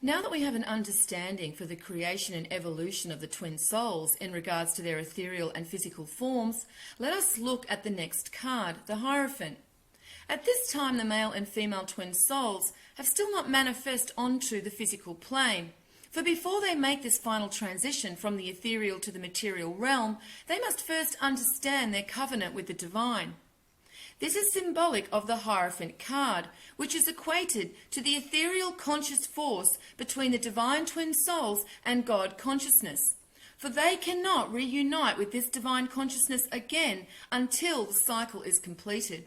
Now that we have an understanding for the creation and evolution of the twin souls in regards to their ethereal and physical forms, let us look at the next card, the Hierophant. At this time, the male and female twin souls have still not manifest onto the physical plane. For before they make this final transition from the ethereal to the material realm, they must first understand their covenant with the divine. This is symbolic of the Hierophant card, which is equated to the ethereal conscious force between the divine twin souls and God consciousness. For they cannot reunite with this divine consciousness again until the cycle is completed.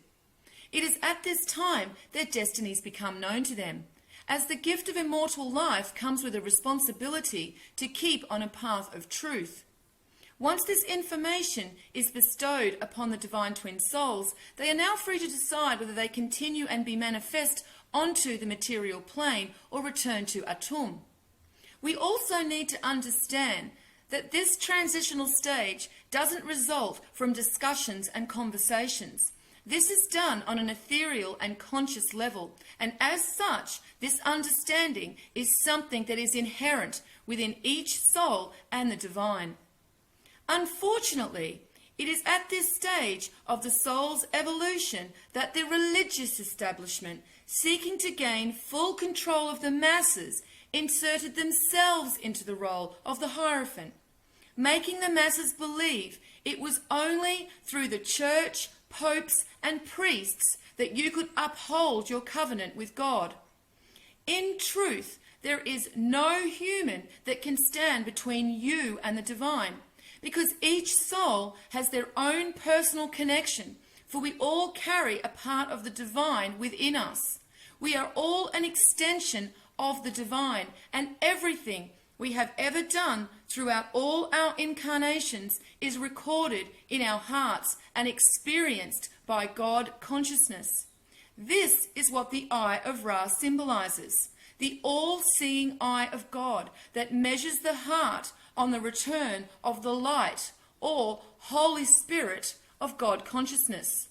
It is at this time their destinies become known to them, as the gift of immortal life comes with a responsibility to keep on a path of truth. Once this information is bestowed upon the divine twin souls, they are now free to decide whether they continue and be manifest onto the material plane or return to Atum. We also need to understand that this transitional stage doesn't result from discussions and conversations. This is done on an ethereal and conscious level, and as such, this understanding is something that is inherent within each soul and the divine. Unfortunately, it is at this stage of the soul's evolution that the religious establishment, seeking to gain full control of the masses, inserted themselves into the role of the Hierophant, making the masses believe it was only through the church, popes, and priests that you could uphold your covenant with God. In truth, there is no human that can stand between you and the divine, because each soul has their own personal connection, for we all carry a part of the divine within us. We are all an extension of the divine, and everything we have ever done throughout all our incarnations is recorded in our hearts and experienced by God consciousness. This is what the Eye of Ra symbolizes, the all-seeing eye of God that measures the heart on the return of the light or Holy Spirit of God consciousness.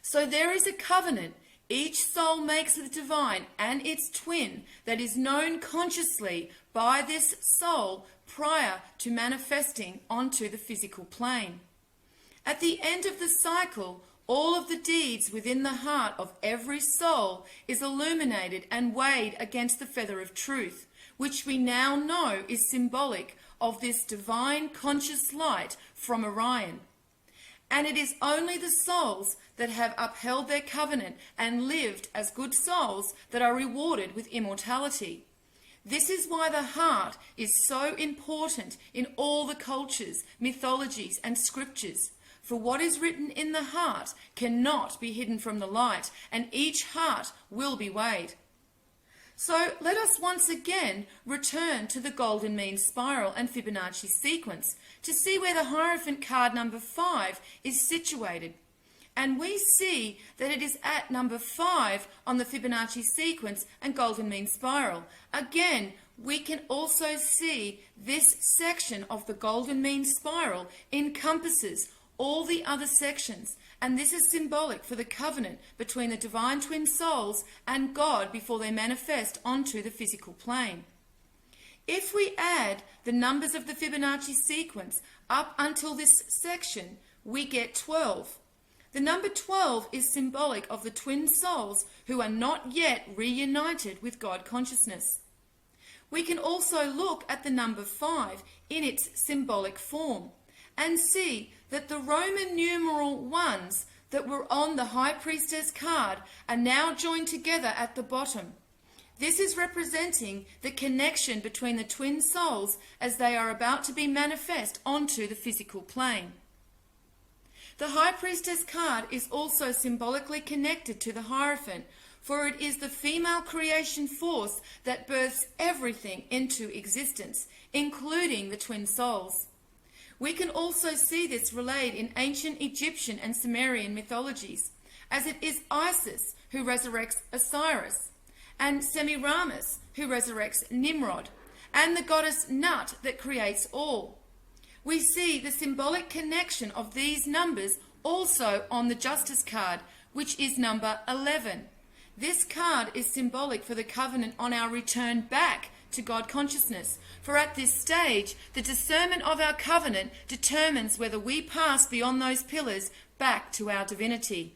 So there is a covenant each soul makes with the divine and its twin that is known consciously by this soul prior to manifesting onto the physical plane. At the end of the cycle, all of the deeds within the heart of every soul is illuminated and weighed against the feather of truth, which we now know is symbolic of this divine conscious light from Orion. And it is only the souls that have upheld their covenant and lived as good souls that are rewarded with immortality. This is why the heart is so important in all the cultures, mythologies, and scriptures. For what is written in the heart cannot be hidden from the light, and each heart will be weighed. So let us once again return to the golden mean spiral and Fibonacci sequence to see where the Hierophant card number 5 is situated. And we see that it is at number 5 on the Fibonacci sequence and golden mean spiral. Again, we can also see this section of the golden mean spiral encompasses all the other sections, and this is symbolic for the covenant between the divine twin souls and God before they manifest onto the physical plane. If we add the numbers of the Fibonacci sequence up until this section, we get 12. The number 12 is symbolic of the twin souls who are not yet reunited with God consciousness. We can also look at the number 5 in its symbolic form and see that the Roman numeral 1s that were on the High Priestess card are now joined together at the bottom. This is representing the connection between the twin souls as they are about to be manifest onto the physical plane. The High Priestess card is also symbolically connected to the Hierophant, for it is the female creation force that births everything into existence, including the twin souls. We can also see this relayed in ancient Egyptian and Sumerian mythologies, as it is Isis who resurrects Osiris, and Semiramis who resurrects Nimrod, and the goddess Nut that creates all. We see the symbolic connection of these numbers also on the Justice card, which is number 11. This card is symbolic for the covenant on our return back to God consciousness. For at this stage, the discernment of our covenant determines whether we pass beyond those pillars back to our divinity.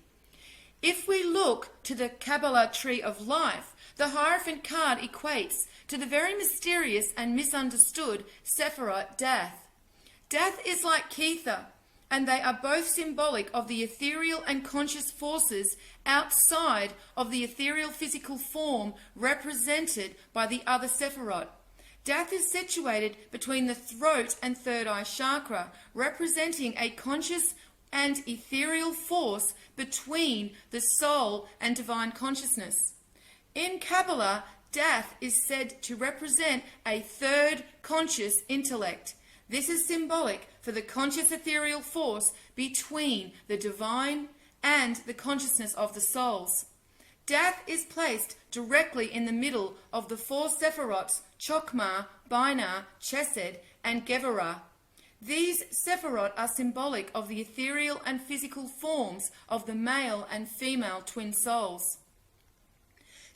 If we look to the Kabbalah tree of life, the Hierophant card equates to the very mysterious and misunderstood Sephirot Death. Death is like Kether, and they are both symbolic of the ethereal and conscious forces outside of the ethereal physical form represented by the other Sephirot. Death is situated between the throat and third eye chakra, representing a conscious and ethereal force between the soul and divine consciousness. In Kabbalah, death is said to represent a third conscious intellect. This is symbolic for the conscious ethereal force between the divine and the consciousness of the souls. Death is placed directly in the middle of the four Sephirots, Chokmah, Binah, Chesed, and Gevurah. These Sephirot are symbolic of the ethereal and physical forms of the male and female twin souls.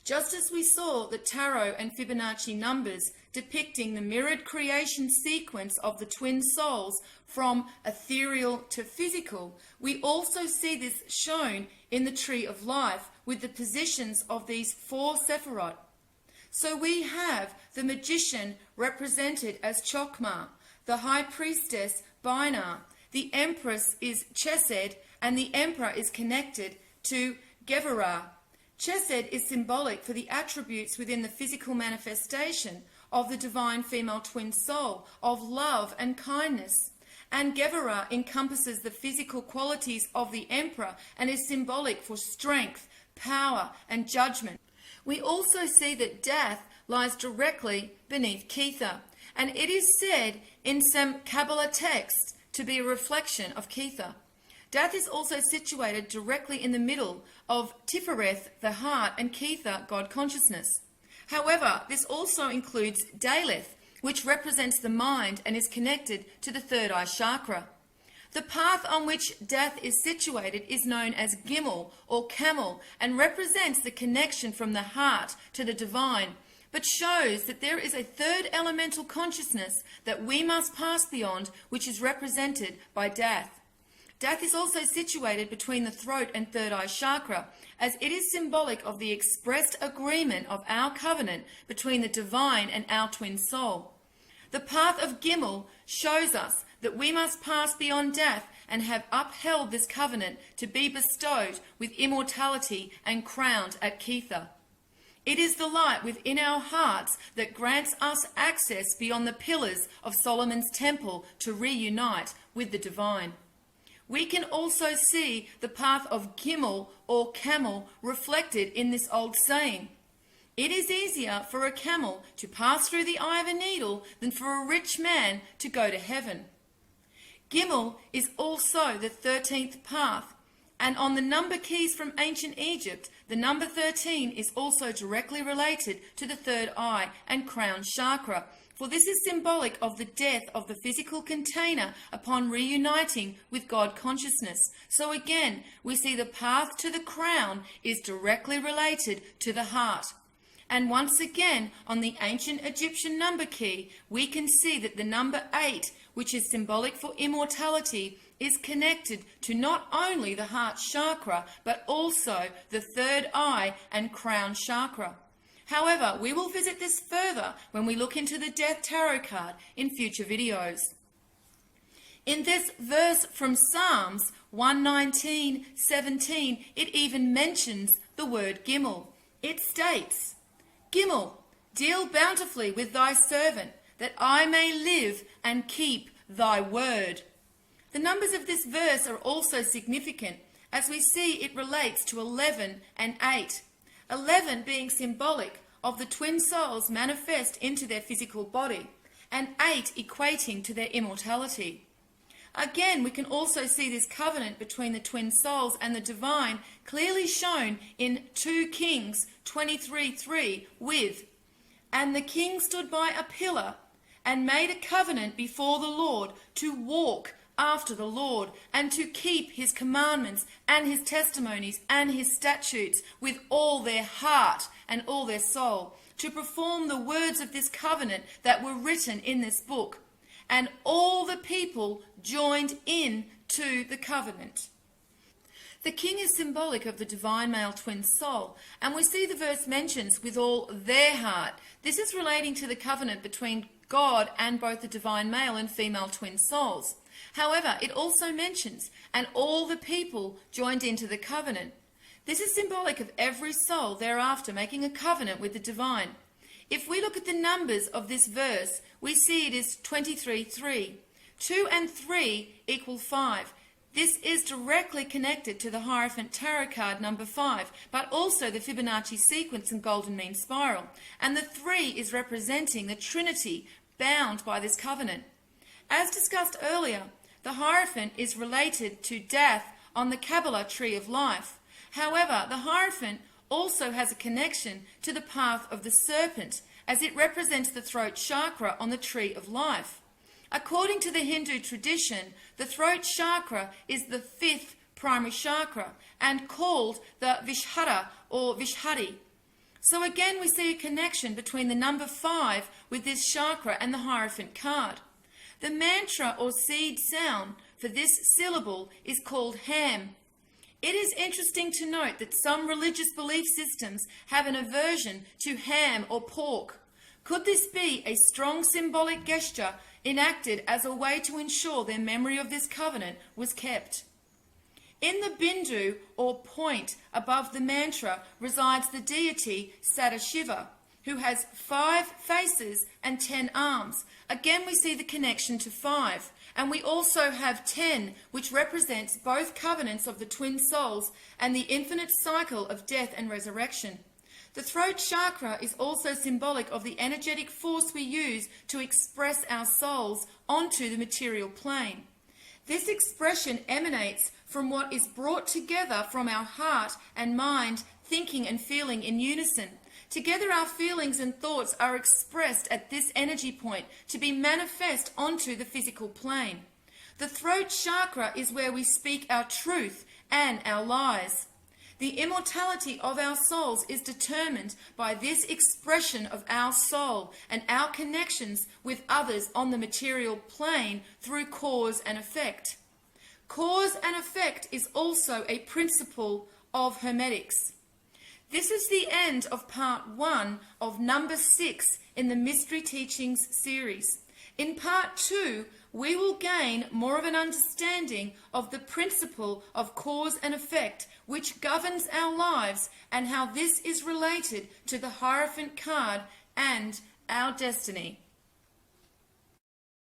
Just as we saw the tarot and Fibonacci numbers depicting the mirrored creation sequence of the twin souls from ethereal to physical, we also see this shown in the tree of life with the positions of these four Sephirot. So we have the magician represented as Chokmah, the high priestess Binah, the empress is Chesed, and the emperor is connected to Gevurah. Chesed is symbolic for the attributes within the physical manifestation of the divine female twin soul of love and kindness. And Gevurah encompasses the physical qualities of the emperor and is symbolic for strength, power, and judgment. We also see that death lies directly beneath Kether, and it is said in some Kabbalah texts to be a reflection of Kether. Death is also situated directly in the middle of Tifereth, the heart, and Kether, God consciousness. However, this also includes Daleth, which represents the mind and is connected to the third eye chakra. The path on which death is situated is known as Gimel or Camel and represents the connection from the heart to the divine, but shows that there is a third elemental consciousness that we must pass beyond, which is represented by death. Death is also situated between the throat and third eye chakra, as it is symbolic of the expressed agreement of our covenant between the divine and our twin soul. The path of Gimel shows us that we must pass beyond death and have upheld this covenant to be bestowed with immortality and crowned at Kether. It is the light within our hearts that grants us access beyond the pillars of Solomon's temple to reunite with the divine. We can also see the path of Gimel or camel reflected in this old saying. It is easier for a camel to pass through the eye of a needle than for a rich man to go to heaven. Gimel is also the 13th path, and on the number keys from ancient Egypt, the number 13 is also directly related to the third eye and crown chakra, for this is symbolic of the death of the physical container upon reuniting with God consciousness. So again, we see the path to the crown is directly related to the heart. And once again, on the ancient Egyptian number key, we can see that the number 8, which is symbolic for immortality, is connected to not only the heart chakra, but also the third eye and crown chakra. However, we will visit this further when we look into the Death Tarot card in future videos. In this verse from Psalms 119:17, it even mentions the word Gimel. It states, Gimel, deal bountifully with thy servant, that I may live and keep thy word. The numbers of this verse are also significant, as we see it relates to 11 and 8. 11 being symbolic of the twin souls manifest into their physical body, and 8 equating to their immortality. Again, we can also see this covenant between the twin souls and the divine clearly shown in 2 Kings 23:3 with, and the king stood by a pillar and made a covenant before the Lord to walk after the Lord, and to keep his commandments and his testimonies and his statutes with all their heart and all their soul, to perform the words of this covenant that were written in this book. And all the people joined in to the covenant. The king is symbolic of the divine male twin soul, and we see the verse mentions with all their heart. This is relating to the covenant between God and both the divine male and female twin souls. However, it also mentions, and all the people joined into the covenant. This is symbolic of every soul thereafter making a covenant with the divine. If we look at the numbers of this verse, we see it is 23:3. 2 and 3 equal 5. This is directly connected to the Hierophant Tarot card number 5, but also the Fibonacci sequence and golden mean spiral. And the 3 is representing the Trinity bound by this covenant. As discussed earlier, the Hierophant is related to death on the Kabbalah tree of life. However, the Hierophant also has a connection to the path of the serpent, as it represents the throat chakra on the tree of life. According to the Hindu tradition, the throat chakra is the 5th primary chakra and called the Vishhara or Vishhari. So again we see a connection between the number 5 with this chakra and the Hierophant card. The mantra or seed sound for this syllable is called Ham. It is interesting to note that some religious belief systems have an aversion to ham or pork. Could this be a strong symbolic gesture enacted as a way to ensure their memory of this covenant was kept? In the bindu or point above the mantra resides the deity Sadashiva, who has 5 faces and 10 arms. Again we see the connection to 5. And we also have 10, which represents both covenants of the twin souls and the infinite cycle of death and resurrection. The throat chakra is also symbolic of the energetic force we use to express our souls onto the material plane. This expression emanates from what is brought together from our heart and mind, thinking and feeling in unison. Together our feelings and thoughts are expressed at this energy point to be manifest onto the physical plane. The throat chakra is where we speak our truth and our lies. The immortality of our souls is determined by this expression of our soul and our connections with others on the material plane through cause and effect. Cause and effect is also a principle of Hermetics. This is the end of part 1 of number 6 in the Mystery Teachings series. In part 2, we will gain more of an understanding of the principle of cause and effect which governs our lives and how this is related to the Hierophant card and our destiny.